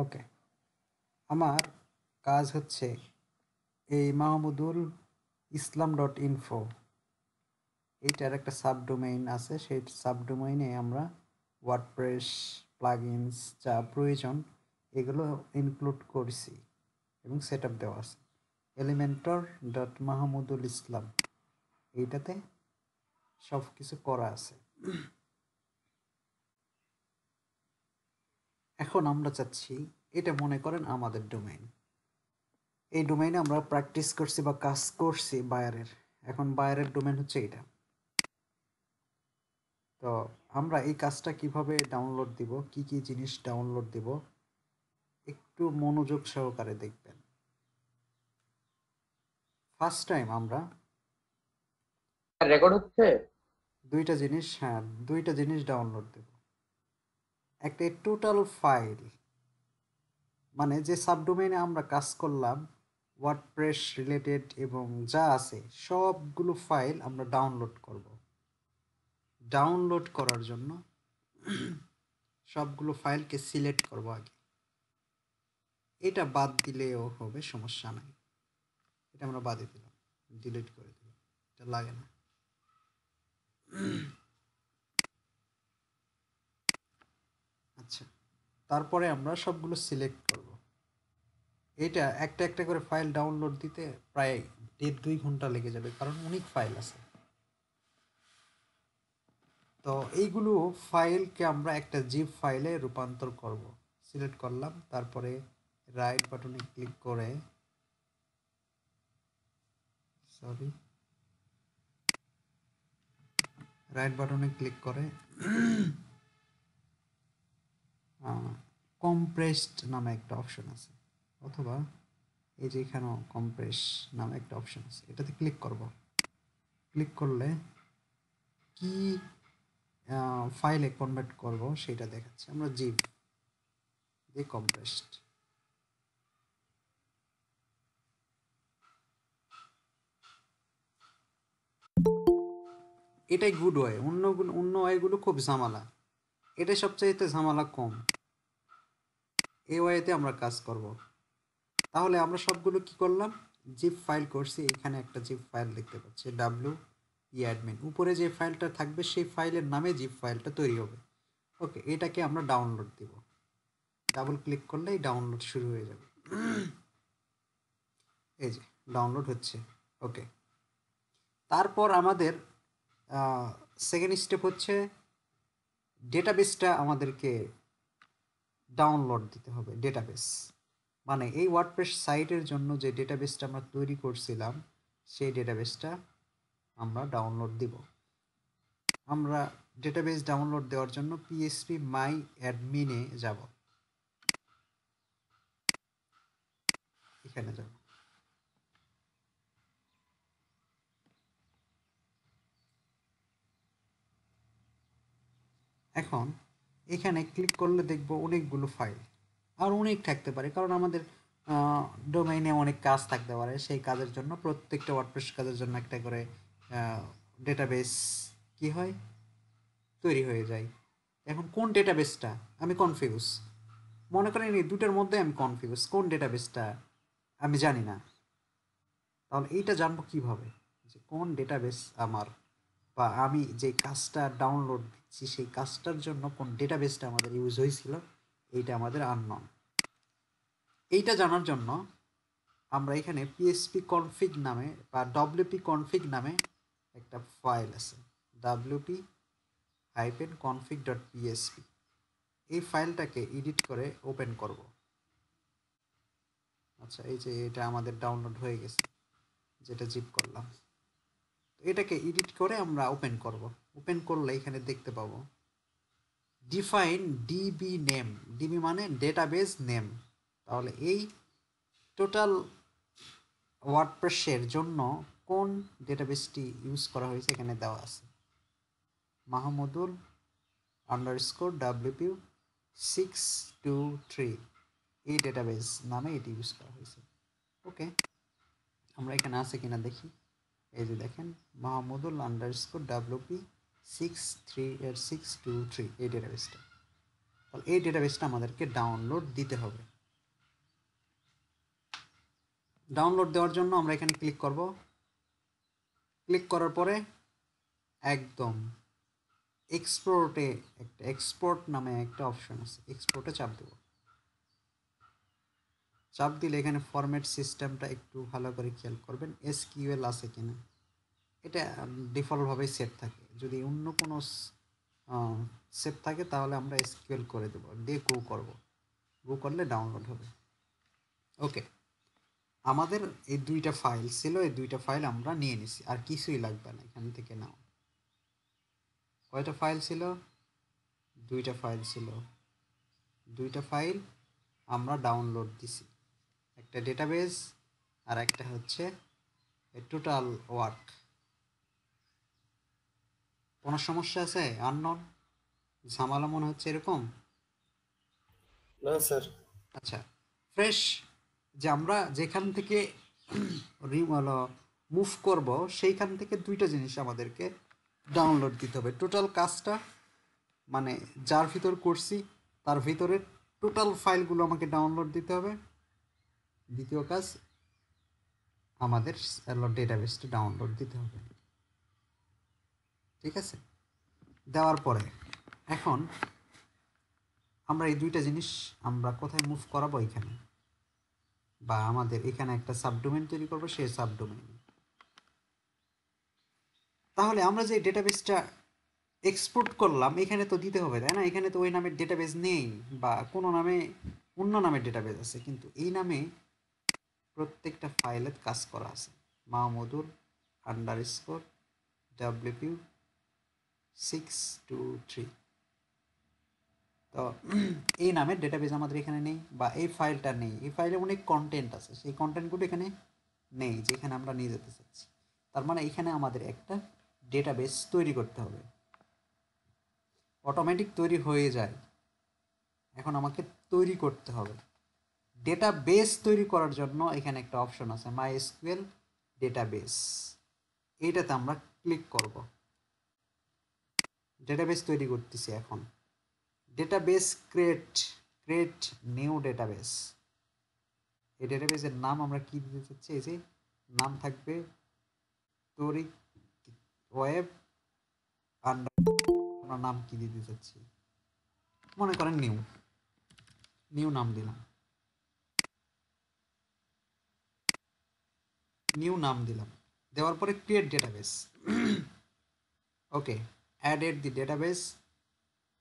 ওকে, আমার কাজ হচ্ছে এই মাহমুদুল ইসলাম ডট ইনফো এইটার একটা সাবডোমেইন আছে। সেই সাবডোমেইনে আমরা ওয়ার্ডপ্রেস প্লাগইনস যা প্রয়োজন এগুলো ইনক্লুড করছি এবং সেট আপ দেওয়া আছে। এলিমেন্টর ডট মাহমুদুল ইসলাম এইটাতে সব কিছু করা আছে। এখন আমরা চাচ্ছি, এটা মনে করেন আমাদের ডোমেইন। এই ডোমেইনে আমরা প্র্যাকটিস করছি বা কাজ করছি বায়ারের। এখন বায়ারের ডোমেইন হচ্ছে এটা। তো আমরা এই কাজটা কিভাবে ডাউনলোড দিব, কি কি জিনিস ডাউনলোড দিব, একটু মনোযোগ সহকারে দেখবেন। ফার্স্ট টাইম আমরা রেকর্ড হচ্ছে। দুইটা জিনিস ডাউনলোড দেব। একটা টোটাল ফাইল, মানে যে সাবডোমেইনে আমরা কাজ করলাম ওয়ার্ডপ্রেস রিলেটেড এবং যা আছে সবগুলো ফাইল আমরা ডাউনলোড করব। ডাউনলোড করার জন্য সবগুলো ফাইলকে সিলেক্ট করব আগে। এটা বাদ দিলেও হবে, সমস্যা নাই। এটা আমরা বাদে দিলাম, ডিলিট করে দিলাম, এটা লাগে না। আচ্ছা, তারপরে আমরা সবগুলো সিলেক্ট করব। এটা একটা একটা করে ফাইল ডাউনলোড দিতে প্রায় 1.5-2 ঘন্টা লেগে যাবে, কারণ অনেক ফাইল আছে। তো এইগুলো ফাইলকে আমরা একটা জিপ ফাইলে রূপান্তর করব। সিলেক্ট করলাম, তারপরে রাইট বাটনে ক্লিক করে কম্প্রেসড নামে একটা অপশন আছে, অথবা এই যে এখানেও কম্প্রেস নামে একটা অপশন আছে, এটাতে ক্লিক করব। ক্লিক করলে কি ফাইলে কনভার্ট করব সেটা দেখাচ্ছে। আমরা জিপ দিয়ে কম্প্রেসড, এটাই গুড ওয়ে। অন্য ওয়েগুলো খুব ঝামেলা, এটাই সবচাইতে ঝামেলা কম। এই ওয়েতে আমরা কাজ করব। তাহলে আমরা সবগুলো কি করলাম, জিপ ফাইল করছি। এখানে একটা জিপ ফাইল দেখতে পাচ্ছি, admin। উপরে যে ফাইলটা থাকবে সেই ফাইলের নামে জিপ ফাইলটা তৈরি হবে। ওকে, এটাকে আমরা ডাউনলোড দিব। ডাবল ক্লিক করলেই ডাউনলোড শুরু হয়ে যাবে। এই যে ডাউনলোড হচ্ছে। ওকে, তারপর আমাদের সেকেন্ড স্টেপ হচ্ছে ডেটাবেসটা আমাদেরকে ডাউনলোড দিতে হবে। ডেটাবেস মানে এই ওয়ার্ডপ্রেস সাইটের জন্য যে ডেটাবেসটা আমরা তৈরি করছিলাম সেই ডেটাবেসটা আমরা ডাউনলোড দিব। আমরা ডেটাবেস ডাউনলোড দেওয়ার জন্য পিএসপি মাই অ্যাডমিনে যাব। এখানে যাব, এখন এখানে ক্লিক করলে দেখব অনেকগুলো ফাইল, আর অনেক থাকতে পারে, কারণ আমাদের ডোমেইনে অনেক কাজ থাকতে পারে। সেই কাজের জন্য প্রত্যেকটা ওয়ার্ডপ্রেস কাজের জন্য একটা করে ডেটাবেস কি হয়, তৈরি হয়ে যায়। এখন কোন ডেটাবেসটা, আমি কনফিউজ। মনে করেন এই দুটোর মধ্যে আমি কনফিউজ, কোন ডেটাবেসটা আমি জানি না। তাহলে এইটা জানবো কিভাবে যে কোন ডেটাবেস আমার, বা আমি যে কাজটা ডাউনলোড দিচ্ছি সেই কাজটার জন্য কোন ডেটাবেসটা আমাদের ইউজ হয়েছিল, এইটা আমাদের আননোন। এইটা জানার জন্য আমরা এখানে পিএসপি কনফিগ নামে বা ডব্লিউপি কনফিগ নামে একটা ফাইল আছে, wp-config.php। এই ফাইলটাকে এডিট করে ওপেন করব। আচ্ছা, এই যে এটা আমাদের ডাউনলোড হয়ে গেছে, যেটা জিপ করলাম। এটাকে এডিট করে আমরা ওপেন করব। ওপেন করলে এখানে দেখতে পাবো ডিফাইন ডিবি নেম। ডিবি মানে ডেটাবেস নেম। তাহলে এই টোটাল ওয়ার্ডপ্রেসের জন্য কোন ডেটাবেসটি ইউজ করা হয়েছে এখানে দেওয়া আছে, মাহমুদুল _wp 623, এই ডেটাবেস নামে এটি ইউজ করা হয়েছে। ওকে, আমরা এখানে আছে কিনা দেখি। এই যে দেখেন,-wp 623 এই ডেটাবেসটা। তাহলে এই ডেটাবেসটা আমাদেরকে ডাউনলোড দিতে হবে। ডাউনলোড দেওয়ার জন্য আমরা এখানে ক্লিক করব। ক্লিক করার পরে একদম এক্সপোর্টে একটা এক্সপোর্ট নামে একটা অপশন আছে, এক্সপোর্টে চাপ দেব। চাপ দিলে এখানে ফরম্যাট সিস্টেমটা একটু ভালো করে খেয়াল করবেন, এসকিউএল আছে কিনা। এটা ডিফল্টভাবেই সেট থাকে, যদি অন্য কোনো সেট থাকে তাহলে আমরা এসকিউএল করে দেব, দিয়ে গো করব। গো করলে ডাউনলোড হবে। ওকে, আমাদের এই দুইটা ফাইল ছিল, এই দুইটা ফাইল আমরা নিয়ে নিছি, আর কিছুই লাগবে না এখান থেকে নাও। কয়টা ফাইল ছিল? দুইটা ফাইল ছিল। দুইটা ফাইল আমরা ডাউনলোড দিছি, একটা ডেটাবেস আর একটা হচ্ছে টোটাল ওয়ার্ক। কোনো সমস্যা আছে? আননোন ঝামেলা মনে হচ্ছে এরকম? না স্যার। আচ্ছা, ফ্রেশ যে আমরা যেখান থেকে মুভ করব সেইখান থেকে দুইটা জিনিস আমাদেরকে ডাউনলোড দিতে হবে। টোটাল কাজটা মানে যার ভিতর করছি তার ভিতরের টোটাল ফাইলগুলো আমাকে ডাউনলোড দিতে হবে। দ্বিতীয় কাজ আমাদের ডেটাবেসটা ডাউনলোড দিতে হবে। ঠিক আছে, দেওয়ার পরে এখন আমরা এই দুইটা জিনিস আমরা কোথায় মুভ করাবো? এখানে, বা আমাদের এখানে একটা সাবডোমেন তৈরি করবো, সেই সাবডোমেন। তাহলে আমরা যে ডেটাবেসটা এক্সপোর্ট করলাম এখানে তো দিতে হবে, তাই না? এখানে তো ওই নামের ডেটাবেস নেই, বা কোনো নামে অন্য নামের ডেটাবেস আছে, কিন্তু এই নামে প্রত্যেকটা ফাইলে কাজ করা আছে, মাহমুদুল আন্ডারস্কোর WP 623। তো এই নামের ডেটাবেস আমাদের এখানে নেই, বা এই ফাইলটা নেই, এই ফাইলে অনেক কন্টেন্ট আছে, সেই কন্টেন্টগুলো এখানে নেই যেখানে আমরা নিয়ে যেতে চাচ্ছি। তার মানে এখানে আমাদের একটা ডেটাবেস তৈরি করতে হবে। অটোমেটিক তৈরি হয়ে যায়, এখন আমাকে তৈরি করতে হবে। ডেটাবেস তৈরি করার জন্য এখানে একটা অপশন আছে, MySQL ডেটাবেস। এইটাতে আমরা ক্লিক করব। ডেটাবেস তৈরি করতেছি এখন। Database create new database. এই ডেটাবেসের নাম আমরা কি দিতে চাচ্ছি? এই যে নাম থাকবে তরিক ওয়েব আন্ডার, আমরা নাম কি দিতে চাচ্ছি? মনে করেন নিউ, নিউ নাম দিলাম, নিউ নাম দিলাম। দেওয়ার পরে ক্রিয়েট ডেটাবেস। ওকে, অ্যাডেড দি ডেটাবেস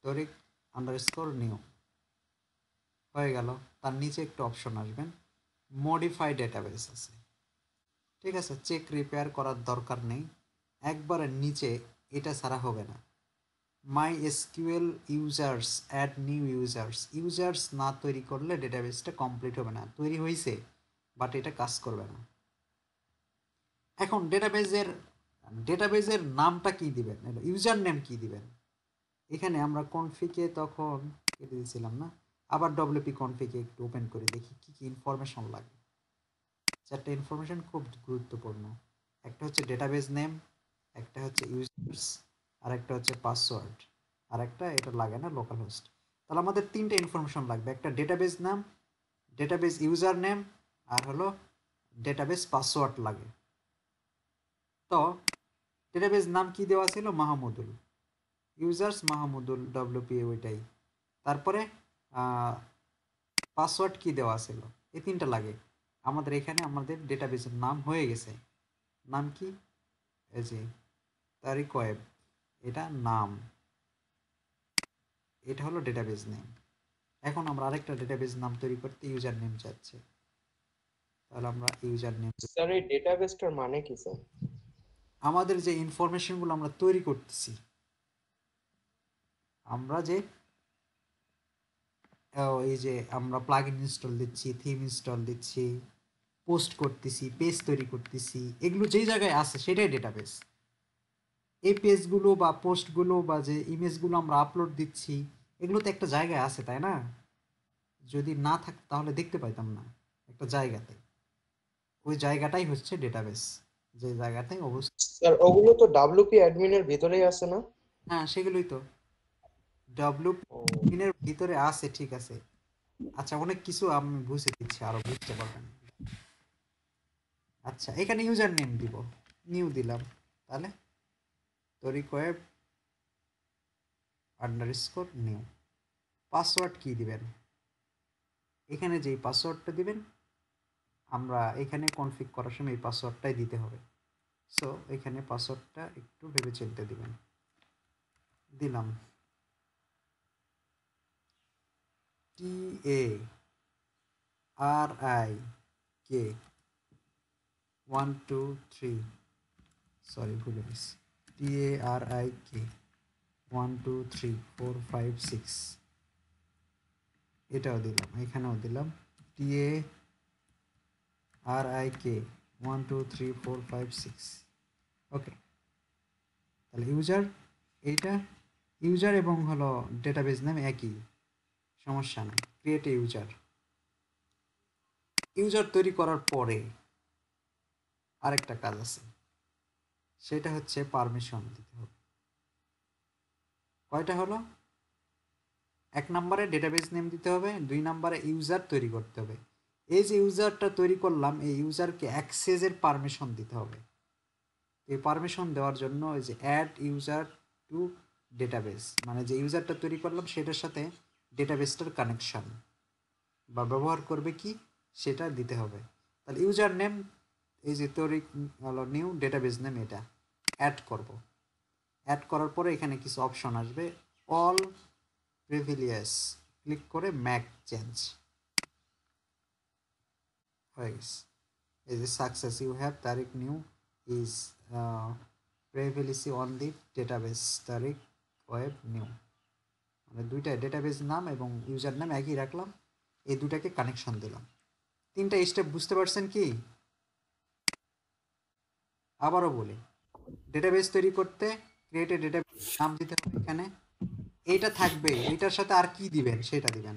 তরিক আন্ডারস্কোর নিউ হয়ে গেল। তার নিচে একটু অপশন আসবেন, মডিফাই ডেটাবেস আছে। ঠিক আছে, চেক রিপেয়ার করার দরকার নেই, একবারে নিচে এটা ছাড়া হবে না। MySQL users add new users, users না তৈরি করলে ডেটাবেসটা কমপ্লিট হবে না। তৈরি হয়েছে বাট এটা কাজ করবে না। এখন ডেটাবেজের নামটা কি দিবেন, ইউজার নেম কি দিবেন? এখানে আমরা কনফিগে তখন কেটে দিয়েছিলাম না, আবার WP কনফিগে একটু ওপেন করে দেখি কি কি ইনফরমেশন লাগে। চারটে ইনফরমেশন খুব গুরুত্বপূর্ণ, একটা হচ্ছে ডেটাবেস নেম, একটা হচ্ছে ইউজার্স, আর একটা হচ্ছে পাসওয়ার্ড, আর একটা এটা লাগে না, লোকাল হোস্ট। তাহলে আমাদের তিনটে ইনফরমেশন লাগবে, একটা ডেটাবেস নাম, ডেটাবেস ইউজার নেম, আর হলো ডেটাবেস পাসওয়ার্ড লাগে। তো ডেটাবেস নাম কি দেওয়া ছিল? মাহমুদুল। ইউজার্স মাহমুদুল WP ওইটাই। তারপরে পাসওয়ার্ড কি দেওয়া ছিল? এই তিনটা লাগে আমাদের। এখানে আমাদের ডেটাবেসের নাম হয়ে গেছে। নাম কি? এই যে তারিক ওয়েব, এটা নাম, এটা হলো ডেটাবেস নেম। এখন আমরা আরেকটা ডেটাবেস নাম তৈরি করতে ইউজার নেম চাচ্ছে, তাহলে আমরা ইউজার নেম। স্যার এই ডেটাবেসটার মানে কি স্যার? আমাদের যে ইনফরমেশনগুলো আমরা তৈরি করতেছি, আমরা যে এই যে আমরা প্লাগইন ইনস্টল দিচ্ছি, থিম ইনস্টল দিচ্ছি, পোস্ট করতেছি, পেজ তৈরি করতেছি, এগুলো যেই জায়গায় আছে সেটাই ডেটাবেস। এই পেজগুলো বা পোস্টগুলো বা যে ইমেজগুলো আমরা আপলোড দিচ্ছি, এগুলো তো একটা জায়গায় আছে, তাই না? যদি না থাকতো তাহলে দেখতে পাইতাম না একটা জায়গাতে। ওই জায়গাটাই হচ্ছে ডেটাবেস, যে জায়গাটায় অবস্থিত। স্যার ওগুলো তো WP অ্যাডমিনের ভিতরেই আছে না? হ্যাঁ, সেগুলোই তো। ডব্লিউপি ও এর ভিতরে আছে, ঠিক আছে। আচ্ছা, অনেক কিছু আমি বুঝে দিচ্ছি, আরো বুঝতে পারবেন। আচ্ছা, এখানে ইউজার নেম দিব, নিউ দিলাম। তাহলে তরিক ওয়েব আন্ডারস্কোর নিউ। পাসওয়ার্ড কি দিবেন? এখানে যেই পাসওয়ার্ডটা দিবেন, আমরা এখানে কনফিগ করার সময় এই পাসওয়ার্ডটাই দিতে হবে। সো এখানে পাসওয়ার্ডটা একটু ভেবে চিন্তে দিবেন। দিলাম TARIK 123, সরি ভুলে গেছি, TARIK 12345 6, এটাও দিলাম, এখানেও দিলাম TARIK 12345 6। ওকে, তাহলে ইউজার এইটা, ইউজার এবং হলো ডেটাবেজ নাম একই, সমস্যা নেই। Create a user. ইউজার তৈরি করার পরে আরেকটা কাজ আছে, সেটা হচ্ছে পারমিশন দিতে হবে। কয়টা হলো? 1 নম্বরে ডেটাবেজ নেম দিতে হবে, 2 নম্বরে ইউজার তৈরি করতে হবে। এই যে ইউজারটা তৈরি করলাম, এই ইউজারকে অ্যাক্সেসের পারমিশন দিতে হবে। এই পারমিশন দেওয়ার জন্য এই যে অ্যাড ইউজার টু ডেটাবেস, মানে যে ইউজারটা তৈরি করলাম সেটার সাথে ডেটাবেসটার কানেকশন বা ব্যবহার করবে কি সেটা দিতে হবে। তাহলে ইউজার নেম, এই যে তৈরি হলো নিউ ডেটাবেস নেম, এটা অ্যাড করব। অ্যাড করার পরে এখানে কিছু অপশন আসবে, অল প্রিভিলিয়াস, ক্লিক করে ম্যাক চেঞ্জ হয়ে গেছে। এই যে success, you have Tarik new is privileges on the database Tarik web new, মানে দুইটা ডেটাবেস নাম এবং ইউজার নাম একই রাখলাম, এই দুটাকে কানেকশন দিলাম। 3টা স্টেপ বুঝতে পারছেন কি? আবারও বলি, ডেটাবেস তৈরি করতে ক্রিয়েট এ ডেটাবেস নাম দিতে হবে, এখানে এইটা থাকবে, এইটার সাথে আর কি দিবেন সেটা দিবেন।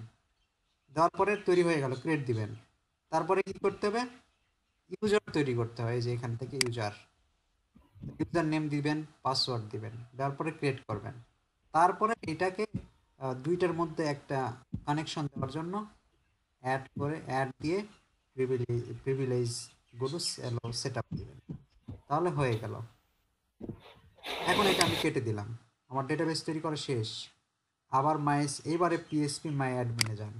দেওয়ার পরে তৈরি হয়ে গেল, ক্রিয়েট দিবেন। তারপরে কি করতে হবে? ইউজার তৈরি করতে হয়, এই যে এখান থেকে ইউজার, ইউজার নেম দিবেন, পাসওয়ার্ড দিবেন, দেওয়ার পরে ক্রিয়েট করবেন। তারপরে এটাকে দুইটার মধ্যে একটা কানেকশন দেওয়ার জন্য অ্যাড দিয়ে প্রিভিলেজ গুলো সেট আপ দিবেন, তাহলে হয়ে গেল। এখন এটা আমি কেটে দিলাম, আমার ডেটাবেস তৈরি করা শেষ। আবার এইবারে পিএসপি মাই অ্যাডমিনে যান।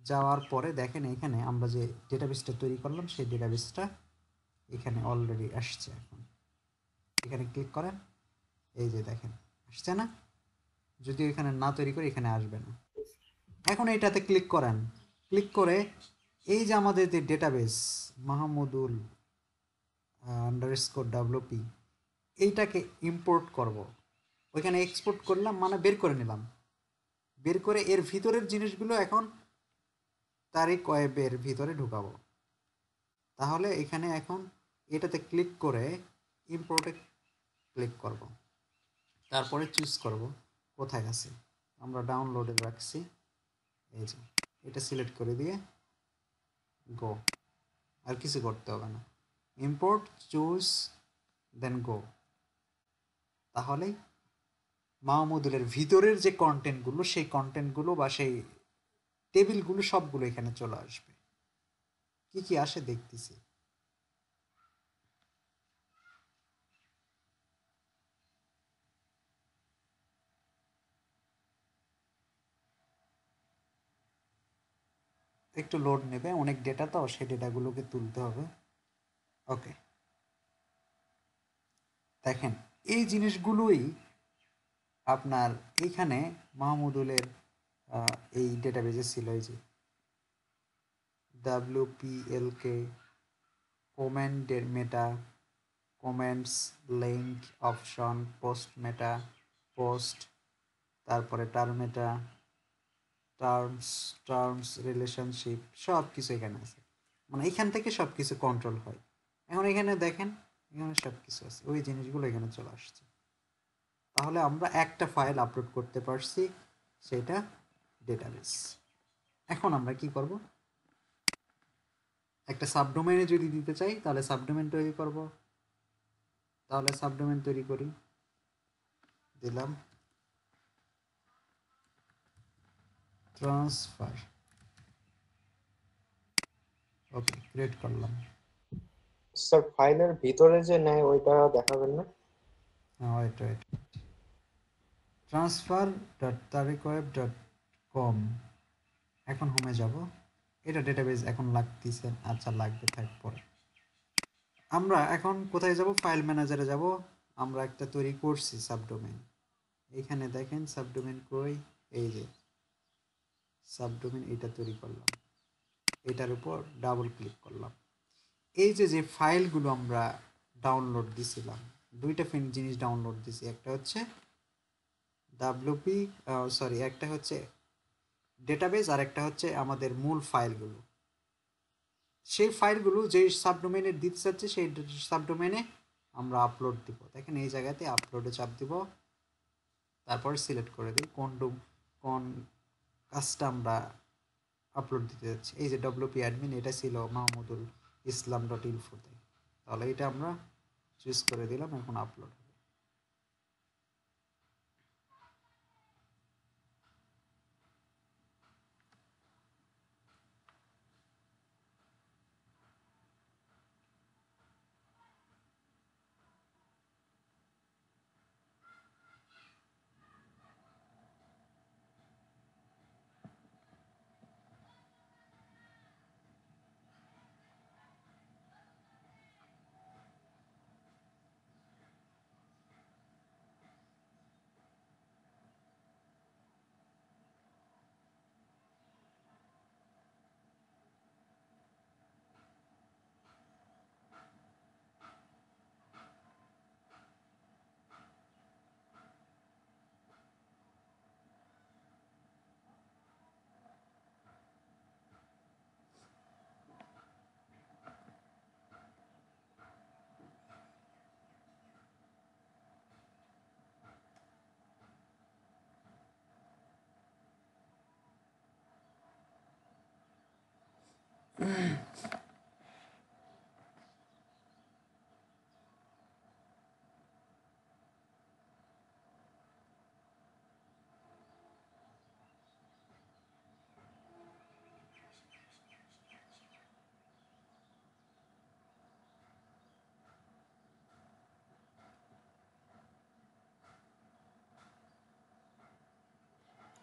যাওয়ার পরে দেখেন এখানে আমরা যে ডেটাবেসটা তৈরি করলাম সেই ডেটাবেসটা এখানে অলরেডি আসছে। এখন এখানে ক্লিক করেন, এই যে দেখেন আসছে না? যদি এখানে না তৈরি করে এখানে আসবে না। এখন এইটাতে ক্লিক করেন, ক্লিক করে এই যে আমাদের যে ডেটাবেস মাহমুদুল আন্ডারস্কোর ডাব্লিউপি, এইটাকে ইম্পোর্ট করব। ওইখানে এক্সপোর্ট করলাম মানে বের করে নিলাম, বের করে এর ভিতরের জিনিসগুলো এখন তারিক ওয়েবের ভিতরে ঢুকাবো। তাহলে এখানে এখন এটাতে ক্লিক করে ইম্পোর্টে ক্লিক করব, তারপরে চুজ করব কোথায় আছে, আমরা ডাউনলোডে রাখছি, এই যে এটা সিলেক্ট করে দিয়ে গো, আর কিছু করতে হবে না, ইম্পোর্ট চুজ দেন গো। তাহলেই মাহমুদুলের ভিতরের যে কন্টেন্টগুলো সেই কন্টেন্টগুলো বা সেই টেবিলগুলো সবগুলো এখানে চলে আসবে। কি কি আসে দেখতেছি। একটু লোড নেবে, অনেক ডেটা তো, সেই ডেটাগুলোকে তুলতে হবে। ওকে, দেখেন এই জিনিসগুলোই আপনার এইখানে মাহমুদুলের এই ডেটাবেজে ছিল, এই যে WPLK কমেন্টের meta, comments, link, option, post meta, post, তারপরে টার্মেটা, টার্মস রিলেশনশিপ, সব কিছু এখানে আছে, মানে এখান থেকে সব কিছু কন্ট্রোল হয়। এখন এখানে দেখেন, এখানে সব কিছু আছে, ওই জিনিসগুলো এখানে চলে আসছে। তাহলে আমরা একটা ফাইল আপলোড করতে পারছি, সেটা ডেটাবেস। এখন আমরা কি করব? একটা সাবডোমেনে যদি দিতে চাই তাহলে সাবডোমেন তৈরি করব। তাহলে সাবডোমেন তৈরি করি, দিলাম ট্রান্সফার। ওকে, ক্রিয়েট করলাম। স্যার ফাইলের ভিতরে যে নেয় ওইটা দেখাবেন না? Wait wait, transfer dot Tarik web dot com, এখন হোমে যাব। এটা ডেটাবেস এখন লাগতেছে, আচ্ছা লাগবে, থাক পরে। আমরা এখন কোথায় যাব? ফাইল ম্যানেজারে যাব। আমরা একটা তৈরি করছি সাবডোমেন, এখানে দেখেন সাবডোমেন কই, এই যে সাবডোমেন, এটা তৈরি করলাম, এটার উপর ডাবল ক্লিক করলাম। এই যে যে ফাইলগুলো আমরা ডাউনলোড দিছিলাম, দুইটা জিনিস ডাউনলোড দিছি, একটা হচ্ছে ডাব্লিউপি, সরি, একটা হচ্ছে ডেটাবেস আর একটা হচ্ছে আমাদের মূল ফাইলগুলো। সেই ফাইলগুলো যে সাবডোমেনে দিতে চাচ্ছে সেই সাবডোমেনে আমরা আপলোড দিব। দেখেন এই জায়গাতে আপলোডে চাপ দিব, তারপর সিলেক্ট করে দিই কোন কাজটা আমরা আপলোড দিতে যাচ্ছি। এই যে ডব্লিউপি অ্যাডমিন, এটা ছিল মাহমুদুল ইসলাম ডট ইনফোতে, তাহলে এটা আমরা চুজ করে দিলাম, এখন আপলোড হবে।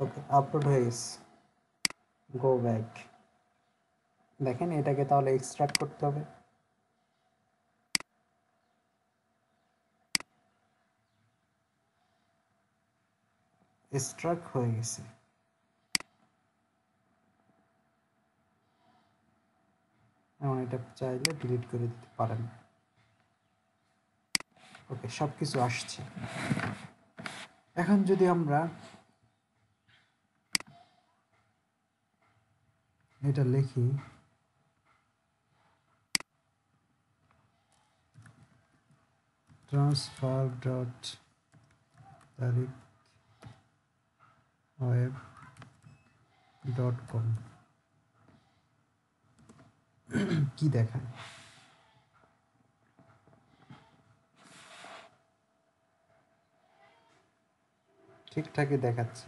ওকে, আপলোড হয়ে গেছে। Go back. দেখেন এটাকে তাহলে এক্সট্রাক্ট করতে হবে। এক্সট্রাক্ট হয়ে গেছে, এখন এটা চাইলে ডিলিট করে দিতে পারেন। ওকে, সব কিছু আসছে। এখন যদি আমরা এটা লিখি, ট্রান্সফার ডট তারিক ওয়েব ডট কম, কি দেখায়? ঠিকঠাকই দেখাচ্ছে।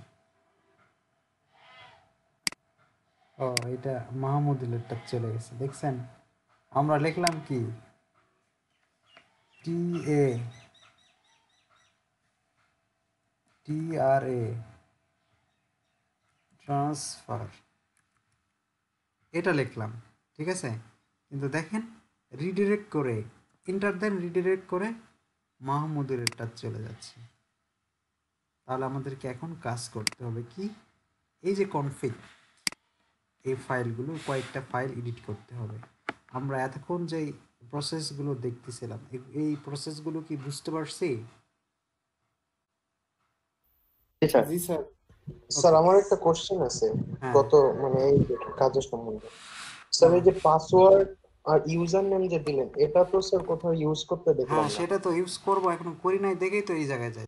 ও, এটা মাহমুদুলেরটা চলে গেছে, দেখছেন? আমরা লিখলাম কি, টি এ টি আর এ ট্রান্সফার, এটা লিখলাম, ঠিক আছে। কিন্তু দেখেন রিডিরেক্ট করে, ইন্টার দেন, রিডিরেক্ট করে মাহমুদুলেরটা চলে যাচ্ছে। তাহলে আমাদেরকে এখন কাজ করতে হবে কি, এই যে কনফিগ, এই ফাইলগুলো, কয়েকটা ফাইল এডিট করতে হবে। আমরা এতক্ষণ যে প্রসেসগুলো দেখতেছিলাম, এই প্রসেসগুলো কি বুঝতে পারছি? জি স্যার। স্যার ওকে, আমার একটা কোশ্চেন আছে হ্যাঁ গত মানে এই কাজের সম্বন্ধে। স্যার হ্যাঁ এই যে পাসওয়ার্ড আর ইউজার নেম যে দিলেন এটা তো স্যার কোথাও ইউজ করতে হ্যাঁ, দেখলাম না। সেটা তো ইউজ করবো, এখন করি নাই দেখেই তো এই জায়গায় যাই,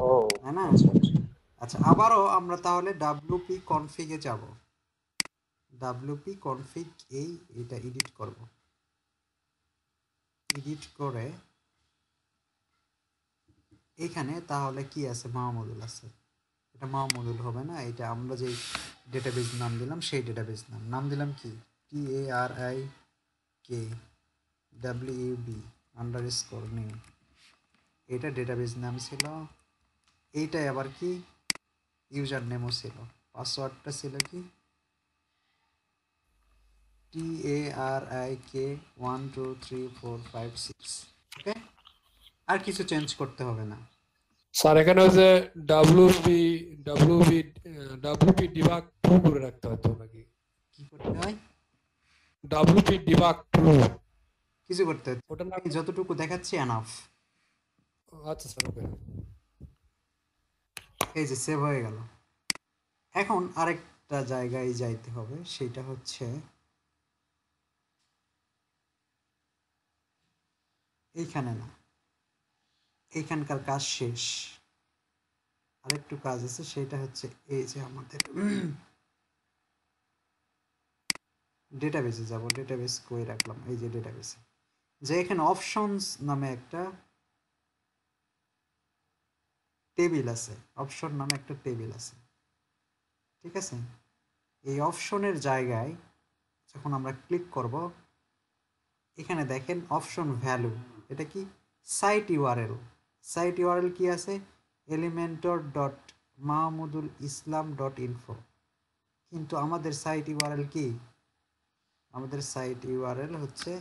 ও তাই না? আচ্ছা আচ্ছা। আচ্ছা, আবারও আমরা তাহলে ডাব্লুপি কনফিগে যাব, ডাব্লুপি কনফিগ, এটা এডিট করব, এডিট করে এখানে তাহলে কি আছে, মাহমুদুল আছে, এটা মাহমুদুল হবে না, এটা আমরা যে ডেটাবেজ নাম দিলাম, সেই ডেটাবেজ নাম দিলাম কি TARIKWB_new, এটা ডেটাবেজ নাম ছিল। এইটাই আবার কি ইউজার নেমও ছিল, পাসওয়ার্ডটা ছিল কি TARIK 1 2 3 4 5 6। ওকে, আর কিছু চেঞ্জ করতে হবে না। স্যার এখানে হচ্ছে ডাব্লিউপি ডিবাগ ট্রু করে রাখতে হতো নাকি? কি করতে হয়? ডাব্লিউপি ডিবাগ ট্রু, কিছু করতে হয়, ওটা না? আমি যতটুকু দেখাচ্ছি এনাফ। আচ্ছা স্যার, ওকে। এই যে সেভ হয়ে গেল। এখন আরেকটা জায়গায় যাইতে হবে, সেটা হচ্ছে এইখানে না, এইখানকার কাজ শেষ, আরেকটু কাজ আছে, সেটা হচ্ছে এই যে আমাদের ডেটাবেসে যাব। ডেটাবেস কই রাখলাম? এই যে ডেটাবেসে, যে এখানে অপশনস নামে একটা টেবিল আছে, অপশন নামে একটা টেবিল আছে, ঠিক আছে? এই অপশনের জায়গায় যখন আমরা ক্লিক করব, এখানে দেখেন অপশন ভ্যালু, এটা কি সাইট ইউআরএল। সাইট ইউআরএল কি আছে? elementor.mahmudul-islam.info। কিন্তু আমাদের সাইট ইউআরএল কি? আমাদের সাইট ইউআরএল হচ্ছে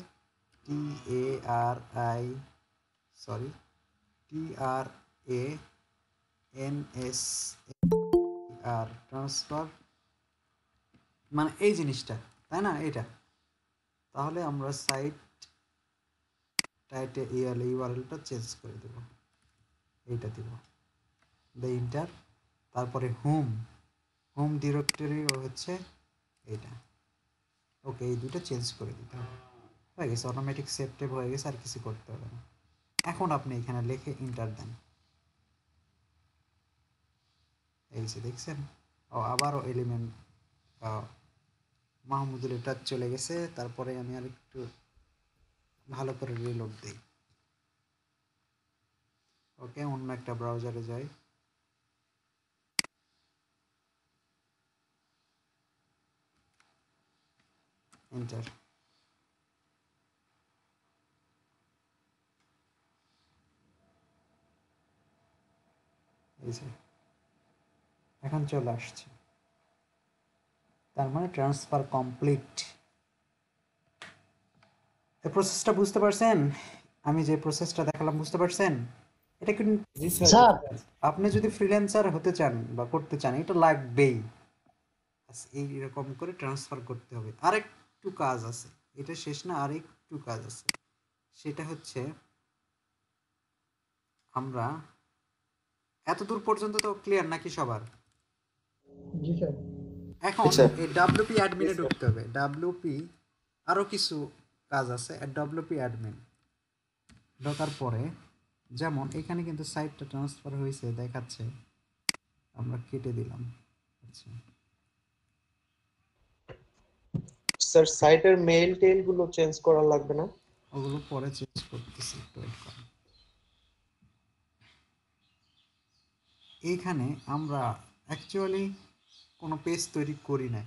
ট্রান্সফার, মানে এই জিনিসটা, তাই না? এটা তাহলে আমরা সাইট টাইটে ইউআরএলটা চেঞ্জ করে দেব, এইটা দিব, দ্য ইন্টার, তারপরে হোম ডিরেক্টরি হচ্ছে এইটা। ওকে, এই দুটো চেঞ্জ করে দিতে হবে, হয়ে গেছে, অটোমেটিক সেভ টেভ হয়ে গেছে, আর কিছু করতে হবে না। এখন আপনি এখানে লিখে ইন্টার দেন, এই যে দেখছেন, ও আবারও এলিমেন্ট মাহমুদুল এটা চলে গেছে। তারপরে আমি আর একটু ভালো করে রিলোড দিই। ওকে, অন্য একটা ব্রাউজারে যাই, এন্টার। এই যে এখন চলে আসছে, তার মানে ট্রান্সফার কমপ্লিট। এই প্রসেসটা বুঝতে পারছেন? আমি যে প্রসেসটা দেখালাম বুঝতে পারছেন? এটা কিন্তু জি স্যার। স্যার আপনি যদি ফ্রিল্যান্সার হতে চান বা করতে চান, এটা লাগবেই। এইরকম করে ট্রান্সফার করতে হবে। আরেকটু কাজ আছে, এটা শেষ না, আরেকটু কাজ আছে, সেটা হচ্ছে আমরা এতদূর পর্যন্ত তো ক্লিয়ার নাকি সবার? জি স্যার। এখন স্যার এই ডাব্লিউপি অ্যাডমিনে ঢুকতে হবে। ডাব্লিউপি আরও কিছু কাজ আছে, ডাব্লিউপি অ্যাডমিন ঢোকার পরে, যেমন এখানে কিন্তু সাইটটা ট্রান্সফার হয়েছে দেখাচ্ছে, আমরা কেটে দিলাম। আচ্ছা, স্যার সাইটের মেইল টেইল গুলো চেঞ্জ করা লাগবে না? ওগুলো পরে চেঞ্জ করতেছি, একটু ওয়েট করুন। এইখানে আমরা অ্যাকচুয়ালি কোনো পেজ তৈরি করি না,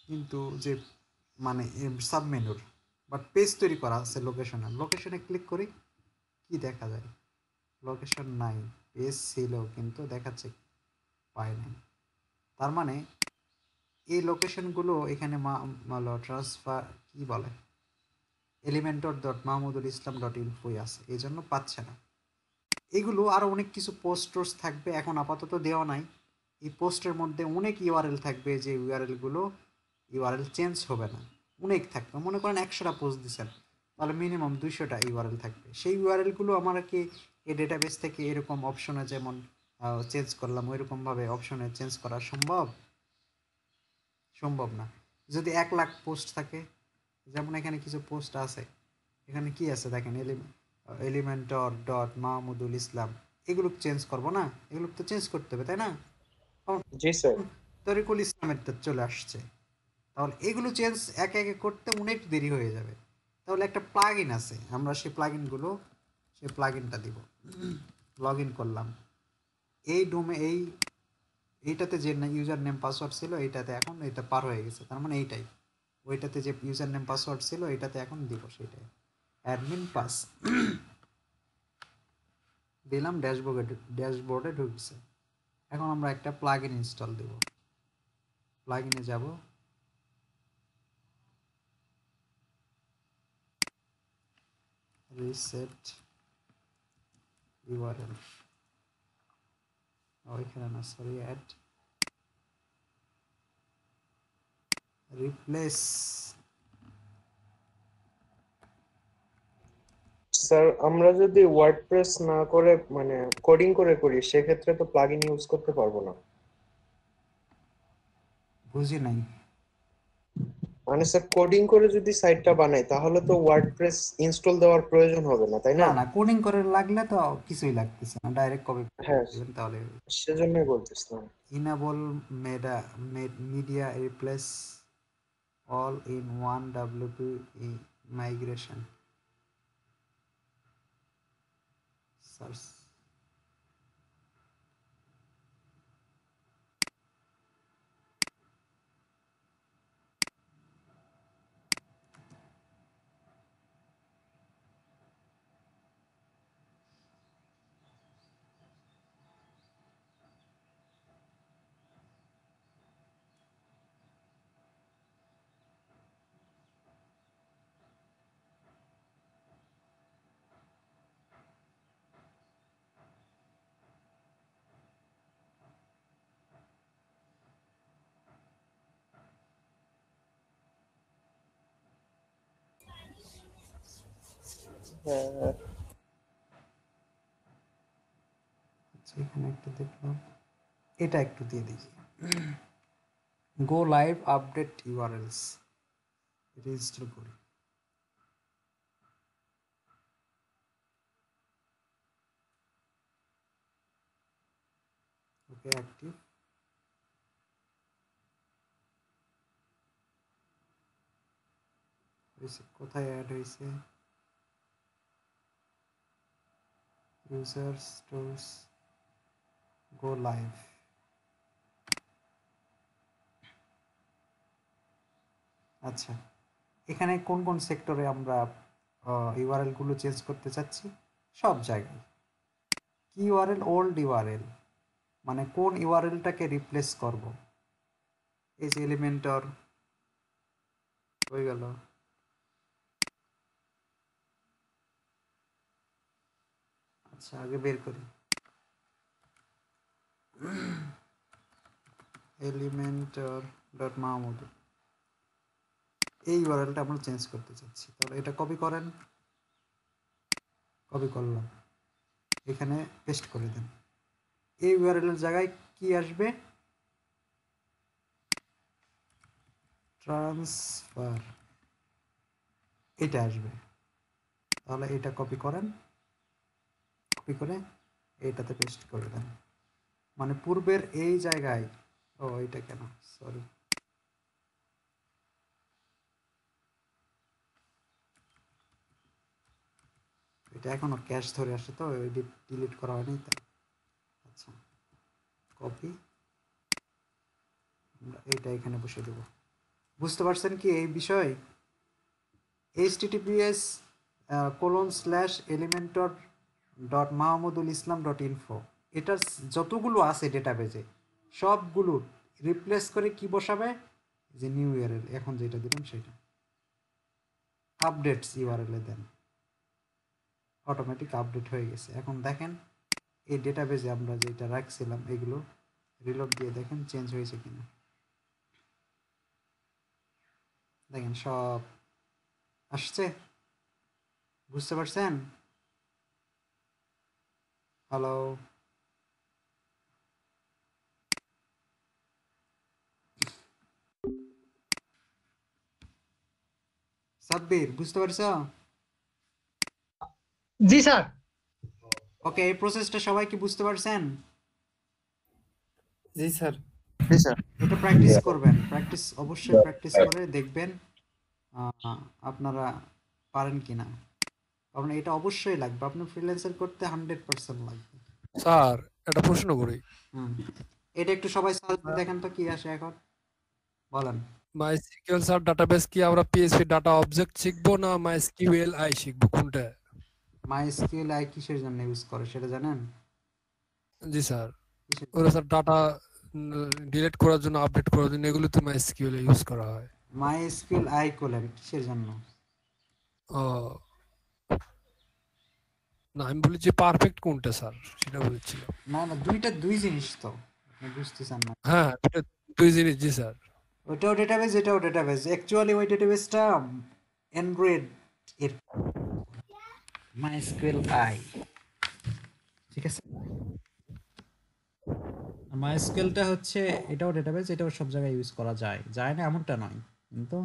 কিন্তু যে মানে সাবমেনুর, বাট পেজ তৈরি করা আছে লোকেশনে। লোকেশনে ক্লিক করি, কি দেখা যায়? লোকেশন নাই, পেজ ছিল কিন্তু দেখাচ্ছে পাই নাই। তার মানে এই লোকেশনগুলো এখানে ট্রান্সফার কি বলে, elementor.mahmudul-islam.info আছে, এই জন্য পাচ্ছে না। এগুলো আরও অনেক কিছু পোস্টস থাকবে, এখন আপাতত দেওয়া নাই। এই পোস্টের মধ্যে অনেক ইউআরএল থাকবে, যে ইউআরএল চেঞ্জ হবে না, অনেক থাকবে। মনে করেন 100টা পোস্ট দিচ্ছেন, তাহলে মিনিমাম 200টা ইউআরএল থাকবে। সেই ইউআরএলগুলো আমার কি এই ডেটাবেস থেকে এরকম অপশনে যেমন চেঞ্জ করলাম, ওইরকমভাবে অপশনে চেঞ্জ করা সম্ভব? সম্ভব না। যদি 1 লাখ পোস্ট থাকে, যেমন এখানে কিছু পোস্ট আছে, এখানে কি আছে দেখেন, elementor.mahmudul-islam, এগুলো চেঞ্জ করবো না? এগুলো তো চেঞ্জ করতে হবে, তাই না? জি স্যার। তরিকুল ইসলামের তো চলে আসছে, তাহলে এগুলো চেঞ্জ একে একে করতে অনেক দেরি হয়ে যাবে। তাহলে একটা প্লাগ ইন আছে, আমরা সেই প্লাগ ইনটা দিব। লগ ইন করলাম, এই এইটাতে যে ইউজার নেম পাসওয়ার্ড ছিল এইটাতে এখন এটা পার হয়ে গেছে, তার মানে এইটাই। ওইটাতে যে ইউজার নেম পাসওয়ার্ড ছিল এটাতে এখন দিব সেটাই। অ্যাডমিন পাস দিলাম, ড্যাশবোর্ডে ঢুকছে। এখন আমরা একটা প্লাগইন ইনস্টল দেব। প্লাগইনে যাব, রিসেট ইউআরএল, ওইখানে না সরি, অ্যাড রিপ্লেস। স্যার আমরা যদি ওয়ার্ডপ্রেস না করে মানে কোডিং করে করি সেক্ষেত্রে তো প্লাগইন ইউজ করতে পারবো না। বুঝি নাই। মানে স্যার কোডিং করে যদি সাইটটা বানাই তাহলে তো ওয়ার্ডপ্রেস ইনস্টল দেওয়ার প্রয়োজন হবে না, তাই না না? না, কোডিং করে লাগলে তো কিছুই লাগতেছে না, ডাইরেক্ট কপি হ্যাঁ, দিবেন তাহলে। সেজন্যই বলতেছিলাম। Enable media replace all in one WP migration search. হ্যাঁ, আচ্ছা এখানে একটা দেখলাম, এটা একটু দিয়ে দিই। গো লাইভ আপডেট ইউআরএলস, এটা ইনস্টল করি। ওকে, অ্যাক্টিভ হয়েছে। কোথায় অ্যাড হয়েছে? ইউজার স্টোরস, গো লাইভ। আচ্ছা, এখানে কোন কোন সেক্টরে আমরা ইউআরএল গুলো চেঞ্জ করতে চাচ্ছি? সব জায়গায়। কি ইউআরএল? ওল্ড ইউআরএল, মানে কোন ইউআরএলটাকে রিপ্লেস করব। এই যে এলিমেন্টর হয়ে গেল। আচ্ছা আগে বের করি, এলিমেন্টর ডট মাহমুদ, এই ইউআরএলটা আমরা চেঞ্জ করতে চাচ্ছি। তাহলে এটা কপি করেন, কপি করলাম, এখানে পেস্ট করে দেন। এই ইউআরএল এর জায়গায় কি আসবে? ট্রান্সফার, এটা আসবে। তাহলে এটা কপি করেন, কপি করে এইটাতে পেস্ট করে দেন। মানে পূর্বের এই জায়গায়, ও এটা কেন, সরি, এটা এখনো ক্যাশ ধরে আসে তো ডিলিট করা হয়নি তা। আচ্ছা, কপি, আমরা এইটা এখানে বসে দেব। বুঝতে পারছেন কি এই বিষয়? https:/elementor.mahmudul-islam.info, এটার যতগুলো আছে ডেটাবেজে সবগুলো রিপ্লেস করে কি বসাবে? যে নিউ ইউআরএল, এখন যেটা দিলাম সেটা আপডেটস ইউআরএল এ দেন, অটোমেটিক আপডেট হয়ে গেছে। এখন দেখেন এই ডেটাবেজে আমরা যেটা রাখছিলাম এগুলো রিলোড দিয়ে দেখেন চেঞ্জ হয়েছে কিনা। দেখেন সব আসছে, বুঝতে পারছেন? হ্যালো, সাব্বির বুঝতে পারছো? জি স্যার। ওকে, এই প্রসেসটা সবাই কি বুঝতে পারছেন? জি স্যার। এটা প্র্যাকটিস করবেন, প্র্যাকটিস অবশ্যই প্র্যাকটিস করে দেখবেন আপনারা পারেন কিনা। কারণ এটা অবশ্যই লাগবে, আপনি ফ্রিল্যান্সার করতে 100% লাগবে। স্যার একটা প্রশ্ন করি। হুম, এটা একটু সবাই সার্চ দিয়ে দেখেন তো কি আসে এখন, বলেন। মাইস্কিউএল সার্ভ ডাটাবেস কি আমরা পিএইচপি ডাটা অবজেক্ট শিখবো না মাইস্কিউএল আই শিখবো কোনটা? মাইএসকিউএল আই কিসের জন্য ইউজ করে সেটা জানেন? জি স্যার, কিসের ওরা স্যার ডাটা ডিলিট করার জন্য, আপডেট করার জন্য এগুলো তো মাইস্কিউএল ইউজ করা হয়। মাইএসকিউএল আই কোলেন কিসের জন্য? ও না, আমি বলি যে পারফেক্ট কোনটা স্যার, সেটা বলছিলাম। না না, দুইটা দুই জিনিস তো, আপনি বুঝতেছেন না। হ্যাঁ, এটা দুই জিনিস, জি স্যার। ওইটাও ডেটাবেস এটাও ডেটাবেস, অ্যাকচুয়ালি ওই ডেটাবেসটা অ্যান্ড্রয়েড এর মাইএসকিউএল আই, ঠিক আছে। মাইএসকিউএলটা হচ্ছে, এটাও ডেটাবেস, এটাও সব জায়গায় ইউজ করা যায়, যায় না এমনটা নয়, কিন্তু